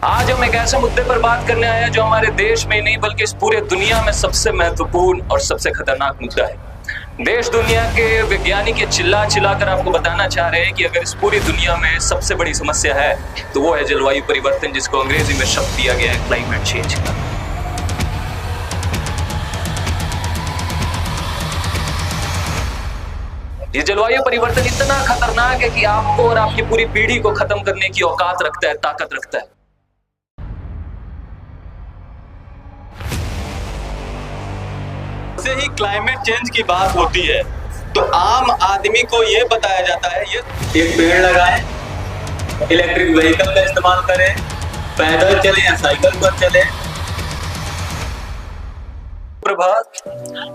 आज हम एक ऐसे मुद्दे पर बात करने आए हैं जो हमारे देश में नहीं बल्कि इस पूरे दुनिया में सबसे महत्वपूर्ण और सबसे खतरनाक मुद्दा है। देश दुनिया के वैज्ञानिक ये चिल्ला कर आपको बताना चाह रहे हैं कि अगर इस पूरी दुनिया में सबसे बड़ी समस्या है तो वो है जलवायु परिवर्तन, जिसको अंग्रेजी में शब्द दिया गया है क्लाइमेट चेंज का। ये जलवायु परिवर्तन इतना खतरनाक है कि आपको और आपकी पूरी पीढ़ी को खत्म करने की औकात रखता है, ताकत रखता है। से ही क्लाइमेट चेंज की बात होती है तो आम आदमी को ये बताया जाता है ये एक पेड़ लगाएं, इलेक्ट्रिक व्हीकल का इस्तेमाल करें, पैदल चलें या साइकिल पर चलें। प्रभात,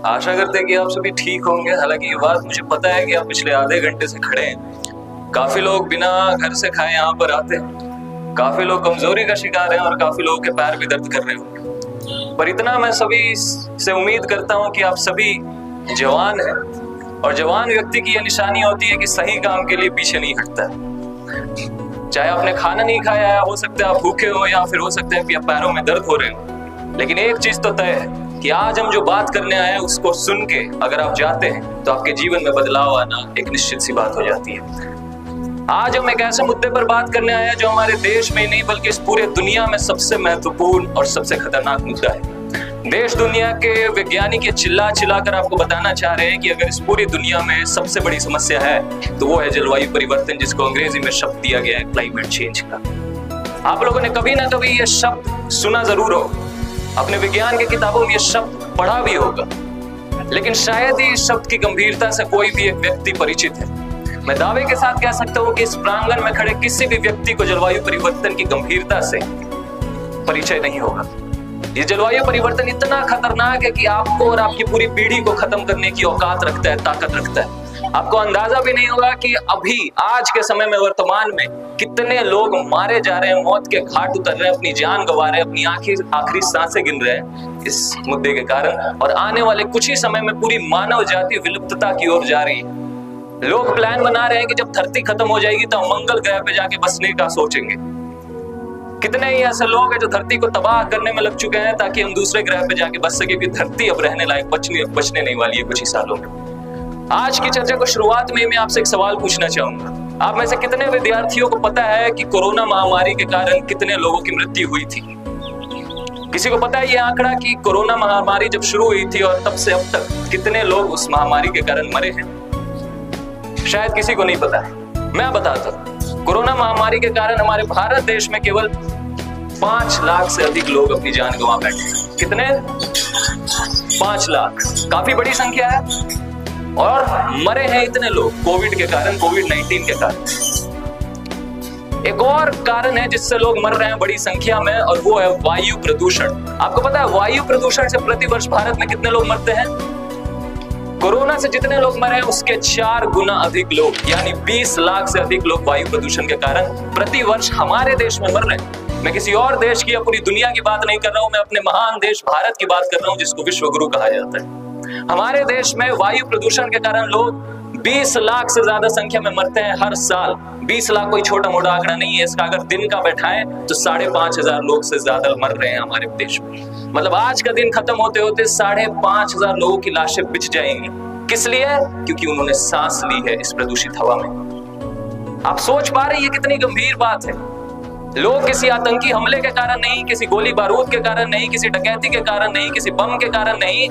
आशा करते हैं कि आप सभी ठीक होंगे। हालांकि ये बात मुझे पता है कि आप पिछले आधे घंटे से खड़े हैं। काफी लोग बिना घर से खाए यहाँ पर आते हैं, काफी लोग कमजोरी का शिकार हैं और काफी लोगों के पैर भी दर्द कर रहे होंगे। पर मैं सभी से उम्मीद करता हूं कि आप सभी जवान हैं, और जवान व्यक्ति की यह निशानी होती है कि सही काम के लिए पीछे नहीं हटता। चाहे आपने खाना नहीं खाया है, हो सकता है आप भूखे हो, या फिर हो सकता है कि आप पैरों में दर्द हो रहे हो, लेकिन एक चीज तो तय है कि आज हम जो बात करने आए हैं उसको सुन के अगर आप जाते हैं तो आपके जीवन में बदलाव आना एक निश्चित सी बात हो जाती है। आज हम एक ऐसे मुद्दे पर बात करने आए हैं जो हमारे देश में नहीं बल्कि इस पूरे दुनिया में सबसे महत्वपूर्ण और सबसे खतरनाक मुद्दा है। देश दुनिया के वैज्ञानिक ये चिल्ला कर आपको बताना चाह रहे हैं कि अगर इस पूरी दुनिया में सबसे बड़ी समस्या है तो वो है जलवायु परिवर्तन, जिसको अंग्रेजी में शब्द दिया गया है क्लाइमेट चेंज का। आप लोगों ने कभी ना कभी ये शब्द सुना जरूर हो, अपने विज्ञान की किताबों में ये शब्द पढ़ा भी होगा, लेकिन शायद ही इस शब्द की गंभीरता से कोई भी एक व्यक्ति परिचित है। मैं दावे के साथ कह सकता हूं कि इस प्रांगण में खड़े किसी भी व्यक्ति को जलवायु परिवर्तन की गंभीरता से परिचय नहीं होगा। ये जलवायु परिवर्तन इतना खतरनाक है कि आपको और आपकी पूरी पीढ़ी को खत्म करने की औकात रखता है, ताकत रखता है। आपको अंदाजा भी नहीं होगा कि अभी आज के समय में वर्तमान में कितने लोग मारे जा रहे हैं, मौत के घाट उतर रहे हैं, अपनी जान गंवा रहे हैं, अपनी आखिरी सांसें गिन रहे हैं इस मुद्दे के कारण, और आने वाले कुछ ही समय में पूरी मानव जाति विलुप्तता की ओर जा रही है। लोग प्लान बना रहे हैं कि जब धरती खत्म हो जाएगी तो मंगल ग्रह पे जाके बसने का सोचेंगे। कितने ही ऐसे लोग हैं जो धरती को तबाह करने में लग चुके हैं ताकि हम दूसरे ग्रह पे जाके बस सके, क्योंकि धरती अब रहने लायक बचने नहीं वाली है कुछ ही सालों में। आज की चर्चा को शुरुआत में मैं आपसे एक सवाल पूछना चाहूंगा। आप में से कितने विद्यार्थियों को पता है कि कोरोना महामारी के कारण कितने लोगों की मृत्यु हुई थी? किसी को पता है ये आंकड़ा कि कोरोना महामारी जब शुरू हुई थी और तब से अब तक कितने लोग उस महामारी के कारण मरे हैं? शायद किसी को नहीं पता है। मैं बताता हूं, कोरोना महामारी के कारण हमारे भारत देश में केवल 5 लाख से अधिक लोग अपनी जान गंवा बैठे। कितने? 5 लाख। काफी बड़ी संख्या है। और मरे हैं इतने लोग कोविड के कारण, कोविड-19 के कारण। एक और कारण है जिससे लोग मर रहे हैं बड़ी संख्या में, और वो है वायु प्रदूषण। आपको पता है वायु प्रदूषण से प्रतिवर्ष भारत में कितने लोग मरते हैं? कोरोना से जितने लोग मरे हैं उसके 4 गुना अधिक लोग, यानी 20 लाख से अधिक लोग वायु प्रदूषण के कारण प्रतिवर्ष हमारे देश में मर रहे हैं। मैं किसी और देश की या पूरी दुनिया की बात नहीं कर रहा हूं, मैं अपने महान देश भारत की बात कर रहा हूं, जिसको विश्व गुरु कहा जाता है। हमारे देश में वायु प्रदूषण के कारण लोग 20 लाख से ज्यादा संख्या में मरते हैं हर साल। 20 लाख कोई छोटा मोटा आंकड़ा नहीं है, इसका अगर दिन का बैठाएं तो 5,500 लोग से ज्यादा मर रहे हैं हमारे देश में। मतलब आज का दिन खत्म होते होते 5,500 लोगों की लाशें बिछ जाएंगी। किस लिए? क्योंकि उन्होंने सांस ली है इस प्रदूषित हवा में। आप सोच पा रहे हैं ये कितनी गंभीर बात है। लोग किसी आतंकी हमले के कारण नहीं, किसी गोली बारूद के कारण नहीं, किसी डकैती के कारण नहीं, किसी बम के कारण नहीं,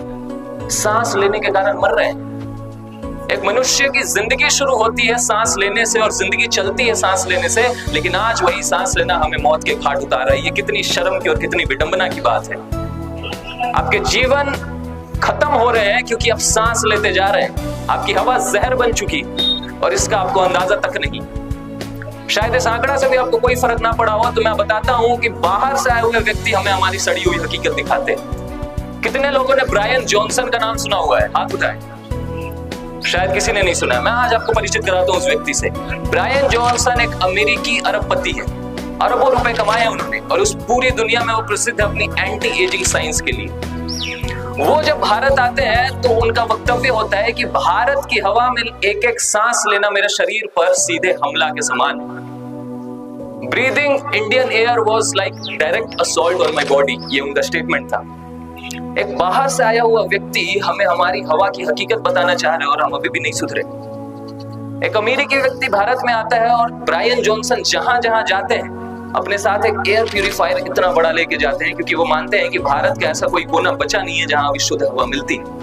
सांस लेने के कारण मर रहे हैं। एक मनुष्य की जिंदगी शुरू होती है सांस लेने से और जिंदगी चलती है सांस लेने से, लेकिन आज वही सांस लेना हमें मौत के घाट उतार रहा है। ये कितनी शर्म की और कितनी विडंबना की बात है। आपके जीवन खत्म हो रहे हैं क्योंकि आप सांस लेते जा रहे हैं। आपकी हवा जहर बन चुकी और इसका आपको अंदाजा तक नहीं। शायद इस आंकड़ा से भी आपको कोई फर्क ना पड़ा हो, तो मैं बताता हूं कि बाहर से आए हुए व्यक्ति हमें हमारी सड़ी हुई हकीकत दिखाते हैं। कितने लोगों ने ब्रायन जॉनसन का नाम सुना हुआ है? हाथ उठाएं। शायद किसी ने नहीं सुना। मैं आज आपको परिचित कराता हूं उस व्यक्ति से। ब्रायन जॉनसन एक अमेरिकी अरबपति है। अरबों रुपए कमाए उन्होंने, और उस पूरी दुनिया में वो प्रसिद्ध है अपनी एंटी एजिंग साइंस के लिए। वो जब भारत आते हैं तो उनका वक्तव्य होता है कि भारत की हवा में एक एक सांस लेना मेरे शरीर पर सीधे हमला के समान। Breathing Indian air was like direct assault on my body, ये उनका स्टेटमेंट था। एक बाहर से आया हुआ व्यक्ति हमें हमारी हवा की हकीकत बताना चाह रहे हैं और हम अभी भी नहीं सुधरे। एक अमेरिकी व्यक्ति भारत में आता है और ब्रायन जॉनसन जहां जहां जाते हैं अपने साथ एक एयर प्यूरिफायर इतना बड़ा लेके जाते हैं, क्योंकि वो मानते हैं कि भारत का ऐसा कोई कोना बचा नहीं है जहां विशुद्ध हवा मिलती है।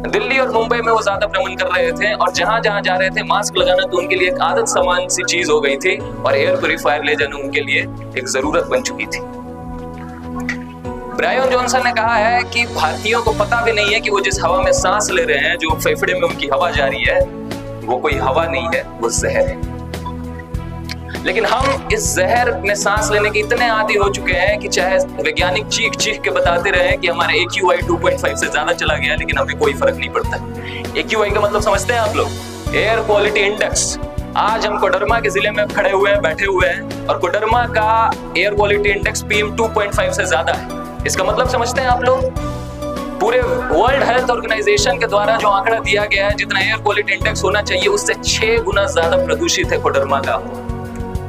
दिल्ली और मुंबई में वो ज्यादा भ्रमण कर रहे थे और जहां जहां जा रहे थे मास्क लगाना तो उनके लिए एक आदत समान सी चीज हो गई थी और एयर प्यूरिफायर ले जाना उनके लिए एक जरूरत बन चुकी थी। ब्रायन जॉनसन ने कहा है कि भारतीयों को पता भी नहीं है कि वो जिस हवा में सांस ले रहे हैं, जो फेफड़े में उनकी हवा जा रही है, वो कोई हवा नहीं है, वो जहर है। लेकिन हम इस जहर में सांस लेने के इतने आदी हो चुके हैं कि चाहे वैज्ञानिक चीख चीख के बताते रहे कि हमारे AQI 2.5 से ज्यादा चला गया, लेकिन हमें कोई फर्क नहीं पड़ता। AQI का मतलब समझते हैं आप लोग? Air quality index. आज हम कोडरमा के जिले में खड़े हुए हैं, बैठे हुए हैं, और कोडरमा का एयर क्वालिटी इंडेक्स PM 2.5 से ज्यादा है। इसका मतलब समझते हैं आप लोग? पूरे वर्ल्ड हेल्थ ऑर्गेनाइजेशन के द्वारा जो आंकड़ा दिया गया है, जितना एयर क्वालिटी इंडेक्स होना चाहिए उससे 6 गुना ज्यादा प्रदूषित है कोडरमा का।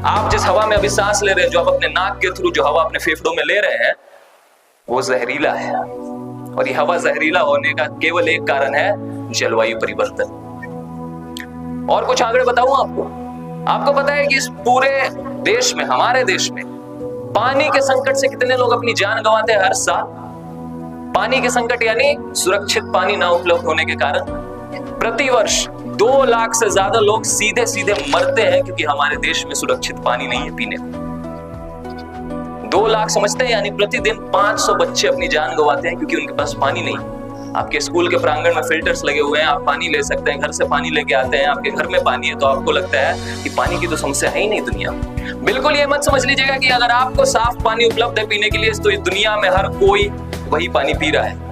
आप जिस हवा में अभी सांस ले रहे हैं, जो आप अपने नाक के थ्रू जो हवा अपने फेफड़ों में ले रहे हैं, वो जहरीला है। और ये हवा जहरीला होने का केवल एक कारण है, जलवायु परिवर्तन। और कुछ आंकड़े बताऊं आपको पता है कि इस पूरे देश में, हमारे देश में, पानी के संकट से कितने लोग अपनी जान गंवाते हैं हर साल? पानी के संकट यानी सुरक्षित पानी ना उपलब्ध होने के कारण प्रतिवर्ष 2 लाख से ज्यादा लोग सीधे सीधे मरते हैं क्योंकि हमारे देश में सुरक्षित पानी नहीं है पीने को। 2 लाख समझते हैं, यानी प्रतिदिन 500 बच्चे अपनी जान गंवाते हैं क्योंकि उनके पास पानी नहीं। आपके स्कूल के प्रांगण में फिल्टर्स लगे हुए हैं, आप पानी ले सकते हैं, घर से पानी लेके आते हैं, आपके घर में पानी है, तो आपको लगता है कि पानी की तो समस्या है ही नहीं दुनिया में। बिल्कुल ये मत समझ लीजिएगा कि अगर आपको साफ पानी उपलब्ध है पीने के लिए तो इस दुनिया में हर कोई वही पानी पी रहा है।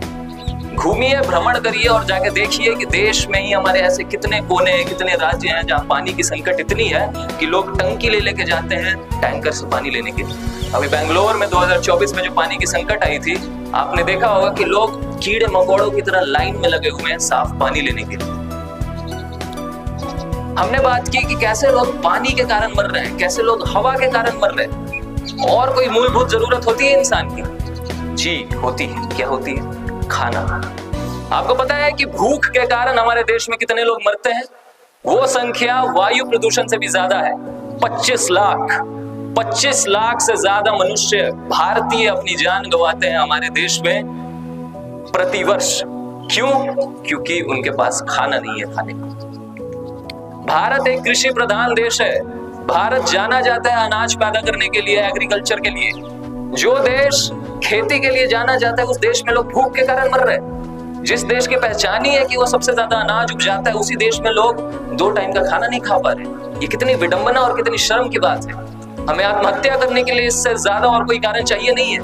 घूमिए, भ्रमण करिए और जाके देखिए कि देश में ही हमारे ऐसे कितने कोने हैं, कितने राज्य हैं जहाँ पानी की संकट इतनी है कि लोग टंकी ले लेके जाते हैं टैंकर से पानी लेने के लिए। अभी बेंगलोर में 2024 में जो पानी की संकट आई थी, आपने देखा होगा कि लोग कीड़े मकोड़ों की तरह लाइन में लगे हुए हैं साफ पानी लेने के लिए। हमने बात की कि कैसे लोग पानी के कारण मर रहे हैं, कैसे लोग हवा के कारण मर रहे हैं। और कोई मूलभूत जरूरत होती है इंसान की? जी होती है। क्या होती है? खाना। आपको पता है कि भूख के कारण हमारे देश में कितने लोग मरते हैं? वो संख्या वायु प्रदूषण से भी ज्यादा है। 25 लाख से ज्यादा मनुष्य भारतीय अपनी जान गंवाते हैं हमारे देश में प्रतिवर्ष। क्यों? क्योंकि उनके पास खाना नहीं है खाने को। भारत एक कृषि प्रधान देश है। भारत जाना जाता है अनाज पैदा करने के लिए, एग्रीकल्चर के लिए। जो देश खेती के लिए जाना जाता है, उस देश में लोग भूख के कारण मर रहे हैं। जिस देश की पहचान ही है कि वो सबसे ज्यादा अनाज उपजाता है, उसी देश में लोग 2 टाइम का खाना नहीं खा पा रहे। ये कितनी विडंबना और कितनी शर्म की बात है। हमें आत्महत्या करने के लिए इससे ज्यादा और कोई कारण चाहिए नहीं है।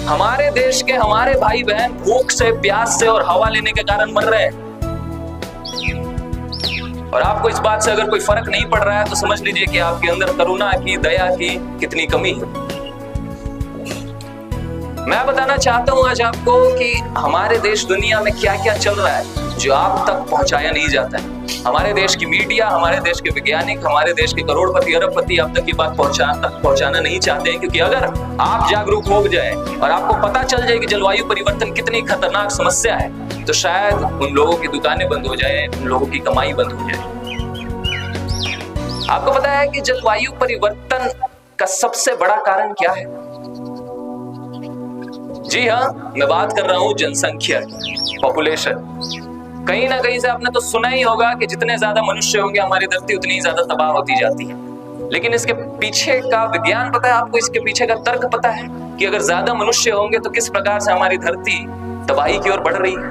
हमारे देश के हमारे भाई बहन भूख से, प्यास से और हवा लेने के कारण मर रहे हैं। और आपको इस बात से अगर कोई फर्क नहीं पड़ रहा है तो समझ लीजिए कि आपके अंदर करुणा की, दया की कितनी कमी है। मैं बताना चाहता हूं आज आपको कि हमारे देश दुनिया में क्या क्या चल रहा है जो आप तक पहुंचाया नहीं जाता है। हमारे देश की मीडिया, हमारे देश के वैज्ञानिक, हमारे देश के करोड़पति, अरबपति आप तक ये बात पहुंचाना नहीं चाहते हैं, क्योंकि अगर आप जागरूक हो जाए और आपको पता चल जाए कि जलवायु परिवर्तन कितनी खतरनाक समस्या है, तो शायद उन लोगों की दुकानें बंद हो जाए, उन लोगों की कमाई बंद हो जाए। आपको पता है कि जलवायु परिवर्तन का सबसे बड़ा कारण क्या है? जी हाँ, मैं बात कर रहा हूं जनसंख्या, पॉपुलेशन। कहीं ना कहीं से आपने तो सुना ही होगा कि जितने ज्यादा मनुष्य होंगे हमारी धरती उतनी ही ज्यादा तबाह होती जाती है। लेकिन इसके पीछे का विज्ञान पता है आपको? इसके पीछे का तर्क पता है कि अगर ज्यादा मनुष्य होंगे तो किस प्रकार से हमारी धरती तबाही की ओर बढ़ रही है?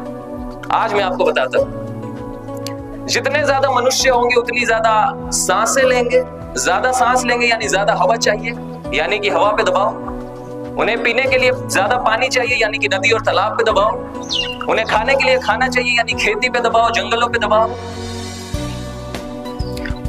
आज मैं आपको बताता हूं। जितने ज्यादा मनुष्य होंगे उतनी ज्यादा सांसें लेंगे, ज्यादा सांस लेंगे यानी ज्यादा हवा चाहिए, यानी कि हवा पे दबाव। उन्हें पीने के लिए ज्यादा पानी चाहिए, यानी कि नदी और तालाब पे दबाव। उन्हें खाने के लिए खाना चाहिए, यानी खेती पे दबाव, जंगलों पे दबाव।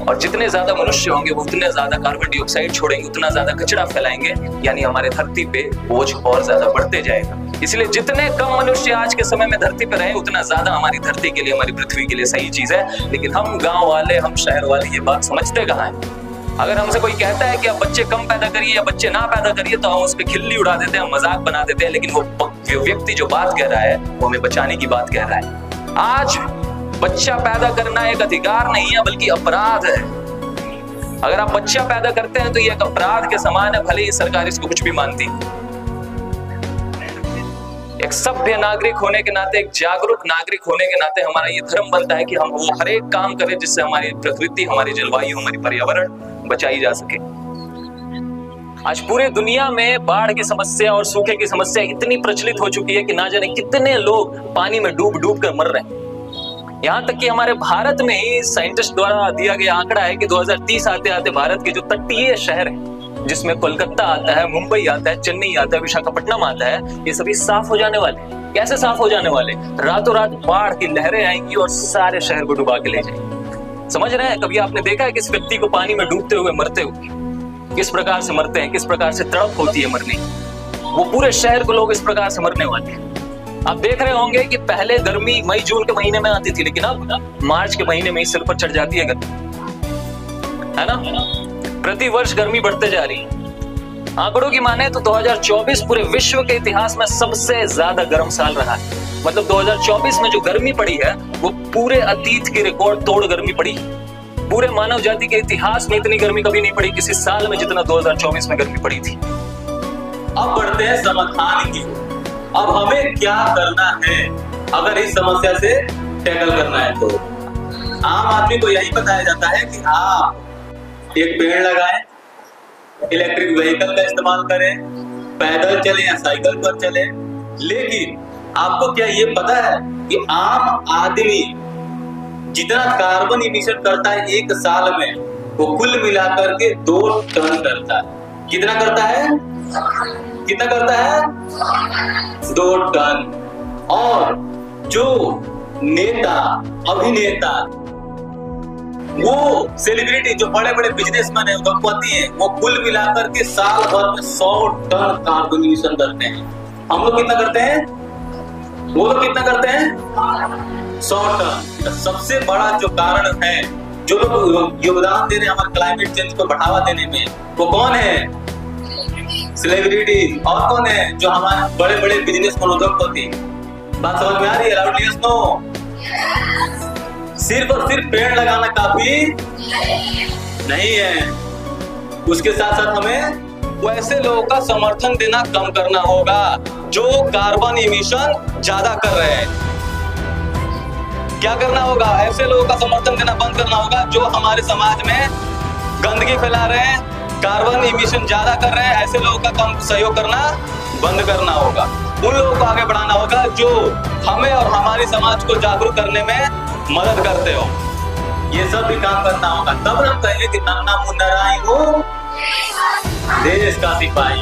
और जितने ज्यादा मनुष्य होंगे वो उतने ज्यादा कार्बन डाइऑक्साइड छोड़ेंगे, उतना ज्यादा कचरा फैलाएंगे, यानी हमारे धरती पे बोझ और ज्यादा बढ़ते जाएगा। इसलिए जितने कम मनुष्य आज के समय में धरती पे रहे उतना ज्यादा हमारी धरती के लिए, हमारी पृथ्वी के लिए सही चीज है। लेकिन हम गांव वाले, हम शहर वाले ये बात समझते कहाँ हैं? अगर हमसे कोई कहता है कि आप बच्चे कम पैदा करिए या बच्चे ना पैदा करिए तो हम उस पर खिल्ली उड़ा देते हैं, मजाक बना देते हैं, लेकिन वो व्यक्ति जो बात कह रहा है वो हमें बचाने की बात कह रहा है। आज बच्चा पैदा करना एक अधिकार नहीं है बल्कि अपराध है। अगर आप बच्चा पैदा करते हैं तो ये एक अपराध के समान है, भले ही सरकार इसको कुछ भी मानती है। एक सभ्य नागरिक होने के नाते, एक जागरूक नागरिक होने के नाते हमारा ये धर्म बनता है कि हम वो हर एक काम करें जिससे हमारी प्रकृति, हमारी जलवायु, हमारी पर्यावरण बचाई जा सके। आज पूरे दुनिया में बाढ़ की समस्या और सूखे की समस्या इतनी प्रचलित हो चुकी है कि ना जाने कितने लोग पानी में डूब डूब कर मर रहे हैं। यहाँ तक कि हमारे भारत में ही साइंटिस्ट द्वारा दिया गया आंकड़ा है कि 2030 आते आते भारत के जो तटीय शहर हैं, जिसमें कोलकाता आता है, मुंबई आता है, चेन्नई आता है, विशाखापट्टनम आता है, ये सभी साफ हो जाने वाले। कैसे साफ हो जाने वाले? रातों रात बाढ़ की लहरें आएंगी और सारे शहर को डुबा के ले जाएंगी। समझ रहे हैं? कभी आपने देखा है किस व्यक्ति को पानी में डूबते हुए मरते हुए? किस प्रकार से मरते हैं, किस प्रकार से तड़प होती है मरने की। वो पूरे शहर को लोग इस प्रकार से मरने वाले हैं। आप देख रहे होंगे कि पहले गर्मी मई जून के महीने में आती थी, लेकिन अब मार्च के महीने में ही सिर पर चढ़ जाती है गर्मी, है ना? प्रति वर्ष गर्मी बढ़ते जा रही है। आंकड़ों की माने तो 2024 पूरे विश्व के इतिहास में सबसे ज्यादा गर्म साल रहा है। मतलब 2024 में जो गर्मी पड़ी है वो पूरे अतीत की रिकॉर्ड तोड़ गर्मी पड़ी। पूरे मानव जाति के इतिहास में इतनी गर्मी कभी नहीं पड़ी किसी साल में जितना 2024 में गर्मी पड़ी थी। अब बढ़ते हैं समाधान की। अब हमें क्या करना है अगर इस समस्या से टैकल करना है? तो आम आदमी को यही बताया जाता है कि आप एक पेड़ लगाएं, इलेक्ट्रिक व्हीकल का इस्तेमाल करें, पैदल चलें या साइकिल पर चलें। लेकिन आपको क्या ये पता है कि आम आदमी जितना कार्बन इमिशन करता है एक साल में, वो कुल मिलाकर के 2 टन करता है। कितना करता है? कितना करता है? 2 टन। और जो नेता, अभिनेता, वो सेलिब्रिटी, जो बड़े बड़े बिजनेसमैन है, उद्योगपति है, वो कुल मिलाकर के साल भर में 100 टन कार्बन इमिशन करते हैं। हम लोग कितना करते हैं? वो लोग कितना करते हैं? 100 टन। सबसे बड़ा जो कारण है, जो लोग योगदान दे रहे हैं हमारे क्लाइमेट चेंज को बढ़ावा देने में, वो कौन है? सेलिब्रिटी। और कौन है? जो हमारे बड़े बड़े बिजनेसमैन, उद्योगपति। बात समझ में आ रही है? Loudly yes no. सिर्फ और सिर्फ पेड़ लगाना काफी नहीं है, उसके साथ साथ हमें वैसे लोगों का समर्थन देना कम करना होगा जो कार्बन इमिशन ज्यादा कर रहे हैं। क्या करना होगा? ऐसे लोगों का समर्थन देना बंद करना होगा जो हमारे समाज में गंदगी फैला रहे हैं, कार्बन इमिशन ज्यादा कर रहे हैं। ऐसे लोगों का कम सहयोग करना बंद करना होगा। उन लोगों को आगे बढ़ाना होगा जो हमें और हमारे समाज को जागरूक करने में मदद करते हो। ये सब भी काम करना होगा, तब हम कहेंगे कि नन्ना मुन्ना राई हो देश का सिपाही।